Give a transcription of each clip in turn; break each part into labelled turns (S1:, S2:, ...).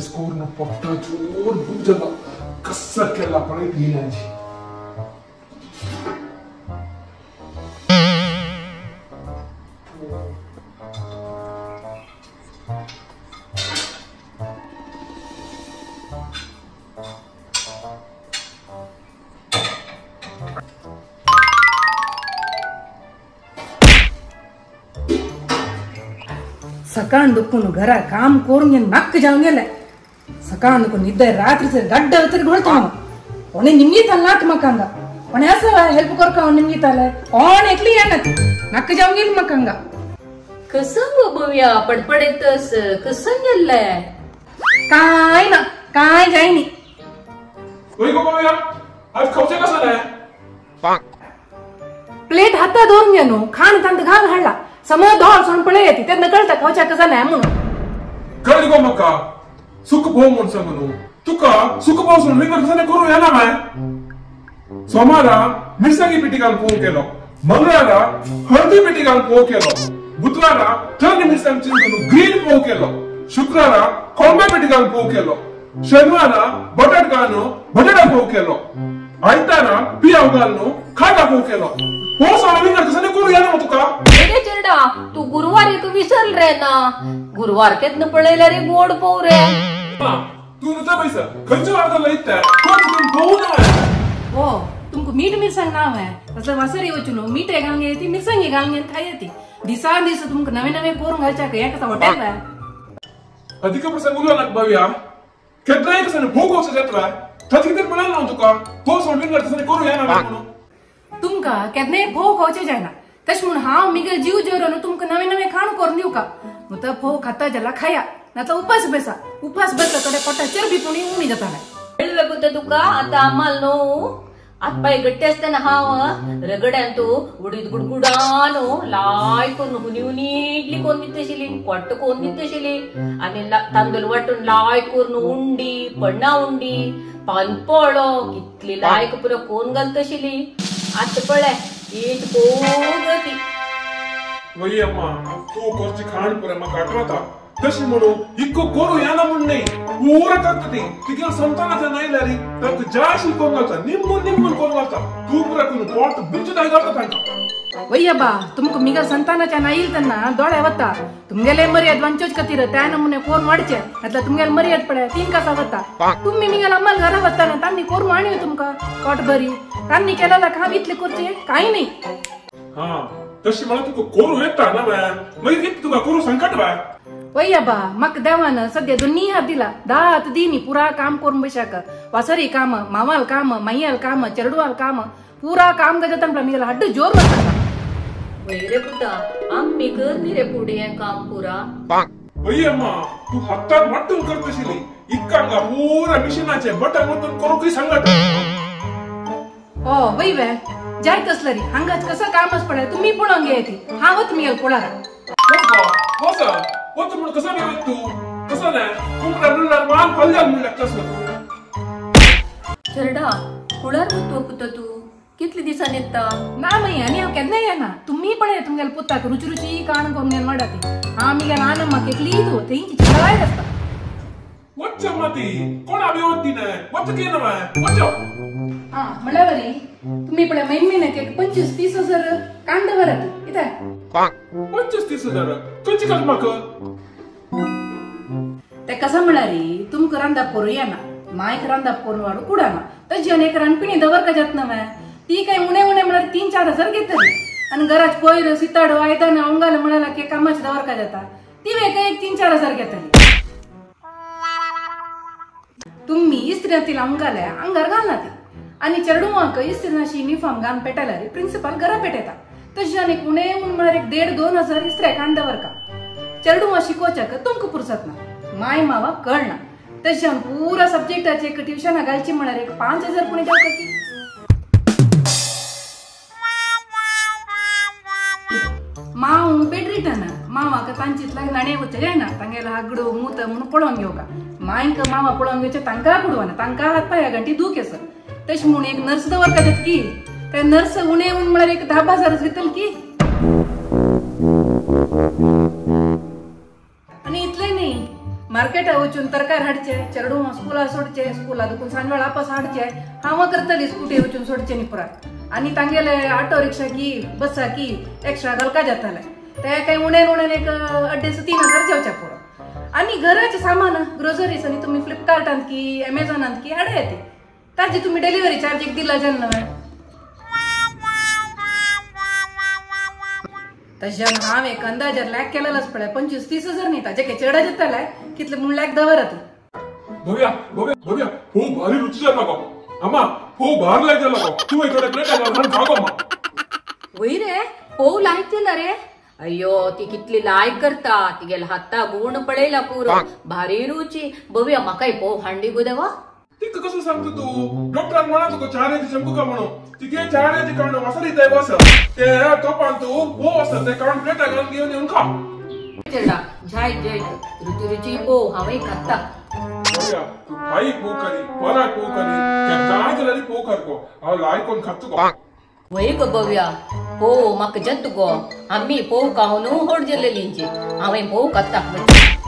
S1: score न पट्टा जोर बुझला कसा केला पडे तीनाची
S2: सकाळ दुखून घरा काम करून घेऊन मक्क जाऊन गेलाय सकाळ दुखून निद्दे रात्रीचे गड्ड तरी घोळतो कोणी निमित्त नाक मकांगा पण असं हेल्प कर का निमित्त आलाय कोण एकली येणार मक्क जाऊन गेली मकांगा
S3: कसं बघूया पडपडेतस कसं गेलाय
S2: काय ना काय जाईनी
S1: ओय बघूया आज खाऊचे कसं नाही
S2: प्लेट हातात धरून घेनो खाण तंत घाल घालला समोर धोळ सोन पळे येते त्यांना कळतं खाऊच्या कसं नाही म्हणून
S1: कळली गो मका सुख भाऊ म्हणून सांगू तुका सुख भाऊ सोडून विंगर कसं नाही करू येणार नाही सोमारा मिरसांगी पिटी घालून पोव केलो मंगळारा हळदी पिटी घालून पोव केलो बुधवारा थंड मिरसांग चिरून ग्रीन पोव केलो शुक्रारा कोळंबे पिटी घालून पोव केलो शनिवारा बटाट घालून बटाटा पोव केलो आयतारा पियाव घालून खाटा पोव केलो हो सोडून विंगर कसं नाही करू येणार तुका
S3: अरे चिरडा तू गुरुवार एक विसरल रे ना गुरुवार केतन पळेला रे गोड पोव रे
S1: तू नुता पैसा खर्च वाढला इत्ता कोण तुम्ही पोव ना
S2: हो तुमको मीठ मिरसांग नाव है असं वासरी वचनो मीठ घालून येते मिरसांगी घालून घेऊन खाई येते दिसा दिस तुमको नवे नवे पोरून घालच्या का एका हॉटेल आहे
S1: अधिक प्रसंग उलो नक बव्या केतराय कसं भोग होस जत्रा थत किती म्हणाल ना तुका तो सोडून विंगर कसं करू येणार म्हणून
S2: तुमका केतने फोव खावचे जायना तश म्हणून हाव मिगे जीव जेवरो तुमका नवे नवे खाण करून देऊ का मग तर फोव खाता जला खाया नाता उपास बसा कडे पोटा चरबी पुणी उणी जाता नाही
S3: कळलं कुठं तुका आता आम्हाला नो आतपाय गट्टे असते ना हाव रगड्यान तो उडीद गुडगुडानो लाय करून हुनी हुनी इडली कोण दितेशिली कोट्ट कोण दितेशिली आणि तांदूळ वाटून लाय करून उंडी पन्ना उंडी पानपळो कितली लाय कपुर कोण घालतशिली आता पळय एक पोगती
S1: वही अम्मा तू कोणची खाण पुरे मग आठवता तशी म्हणून इक्को कोरू याना म्हणून नाही पूरा करते तिथे संतानाचा नाही लारी तर जाशील कोण घालता निम्मून कोण घालता तू पुरा कोण पोट बिंच नाही घालता तांका
S2: वही बा तुमको मिगा संतानाच्या नाही त्यांना डोळ्या वता तुमगेले मर्याद वंचोच कतीर त्या नमुने कोण वाढचे मतलब तुमगेल मर्याद पडे तीन कसा वता तुम्ही मिगेल अम्माल घरा वता ना त्यांनी कोण माणी तुमका पोट भरी त्यांनी केलेला खाव इथले करचे काही नाही
S1: हा तशी मला तुका कोरू येता ना मग किती तुका कोरू संकट बा
S2: वही बा मक देवानं सध्या दोन्ही हात दिला दात दिनी पुरा काम करून बसाक वासरी काम मावाल काम मैयाल काम चरडवाल काम पुरा काम गजतन मिगेला हड्ड जोर वता
S3: वैरे पुटा आम्ही करनी रे पुढे काम पुरा
S1: वही अम्मा तू हातात वाटून करतशिली इक्कांगा पूरा मिशनाचे बटन वटून करू काही सांगत
S2: ओ वही वे जाय तसलरी हंगाच कसं कामच पडे तुम्ही पुणंगे येते हावत मिगेल पोळारा
S1: होसा होत म्हणून कसा नाही तू कसं नाही कुंकरा मान फल्ल्यान म्हणून लागतस
S3: चरडा कुळार होतो पुता तू कितली दिसांनी येता
S2: ना मई आणि हांव केन्ना येना तुम्ही पण ये तुमगेल पुत्ताक रुची रुची काण करून घेवन वाडाती हांव मिगेल आनम्मा केकली दो तेंची चिकलाय आसता
S1: वच्च मती कोण अभिवंती नाही वच्च केन वच्च
S2: हा म्हणल्यावरी तुम्ही पण महिने केक 25-30 हजार कांड भरत इथे
S1: 25-30 हजार कच्ची काल माक
S2: ते कसं म्हणारी तुमक रांदा पोर येना मायक रांदा पोर वाडू कुडाना तर जनेक रणपिणी दवर का जात ना ती काय उणे म्हणाल 3-4 हजार घेतली आणि घरात कोयर सिताडो आयताना अंगाला म्हणाला की कामाची दवर का जाता ती वे काय 3-4 हजार घेतली तुम्ही इस्त्रीतील अंगाला अंगार घालना ती आणि चरडूमाक इस्त्रीनाशी युनिफॉर्म घालून पेटायला रे प्रिन्सिपल घरा पेटेता तशी अनेक उणे म्हणाल 1.5-2 हजार इस्त्र्या कांद्यावर का चरडूमा शिकोचा का तुमक पुरसत ना माय मावा कळना तशी पूरा सब्जेक्टाचे एक ट्युशन घालची म्हणाल 5,000 पुणे जाऊ का माव बेडरीटना मावा का तांचीतला नाणे होते जायना तांगेला हागडो मूत म्हणून पळून घेऊ का मायक मावा पळून घेऊचे तांका पुडवाना तांका हात पाया घंटी दुख सर तशी म्हणून एक नर्स दवर का देत की त्या नर्स उणे म्हणाल 10,000 घेतल की आणि इथले नाही मार्केट वचून तरकारी हाडचे चेडू स्कूला सोडचे स्कूला दुखून सांजवेळ वापस हाडचे हांव करतली स्कूटी वचून सोडचे न्ही पुरात आनी तांगेले ऑटो रिक्षा की बसा की एक्स्ट्रा घालका जाताले ते काही उणेन एक 2,500-3,000 जेवच्या पुरो आनी घराचे सामान ग्रोसरीज आनी तुम्ही फ्लिपकार्टांत की अमेझॉनांत की हाडा येते ताजी तुम्ही डिलिव्हरी चार्ज एक दिला जेन्ना तशें हांव एक अंदाजार लॅक केलेलोच पळय 25-30,000 न्ही ताजे चेडा जाताले कितले म्हूण लॅक दवरत
S1: भव्या भव्या भव्या हो भारी रुची जाला गो अम्मा हो भार लायक जाला गो तू थोडे प्लेट घाल खागो अम्मा
S3: वय रे पोव लायक केला रे अय्यो ती कितली लायक करता तिगेला हाता गुण पळयला पुरो भारी रुची बघूया म्हाकाय पोव हांडी गो देवा
S1: तिका कसं सांगतो तू डॉक्टर म्हणा तुका चाऱ्याची शंकू का म्हणून तिके चाऱ्याची कारण वसरी जाय बस ते तोपान तू हो असत ते कारण प्लेट घालून घेऊन येऊन खा
S3: चेडा झाय जय रुची रुची पोव हांवय खाता
S1: भव्या भाई पो करी परा पो करी त्या काय जरी पो करको हांव लायकोन खातो गो
S3: वय गो बघूया पोव म्हाका जंत गो आम्ही पोव खावन होडजेलेलींची हांवें पोव खाता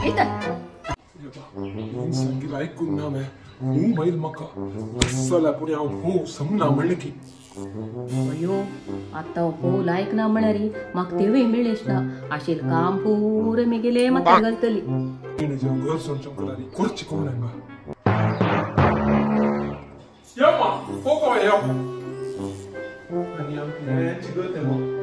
S3: येता
S1: संगी लायकून ना मैं हूं बैल मका कसला पुणे हांव हो समना म्हणले की
S3: अयो आता पोव लायक ना म्हणरी म्हाका तेवय मिळेस ना आशिल काम पूर मी गेले म्हाका घालतली
S1: जो घर सोन चंकलारी कुर्ची कोण यम्मा पोको यो आणि आमचे चिगते मग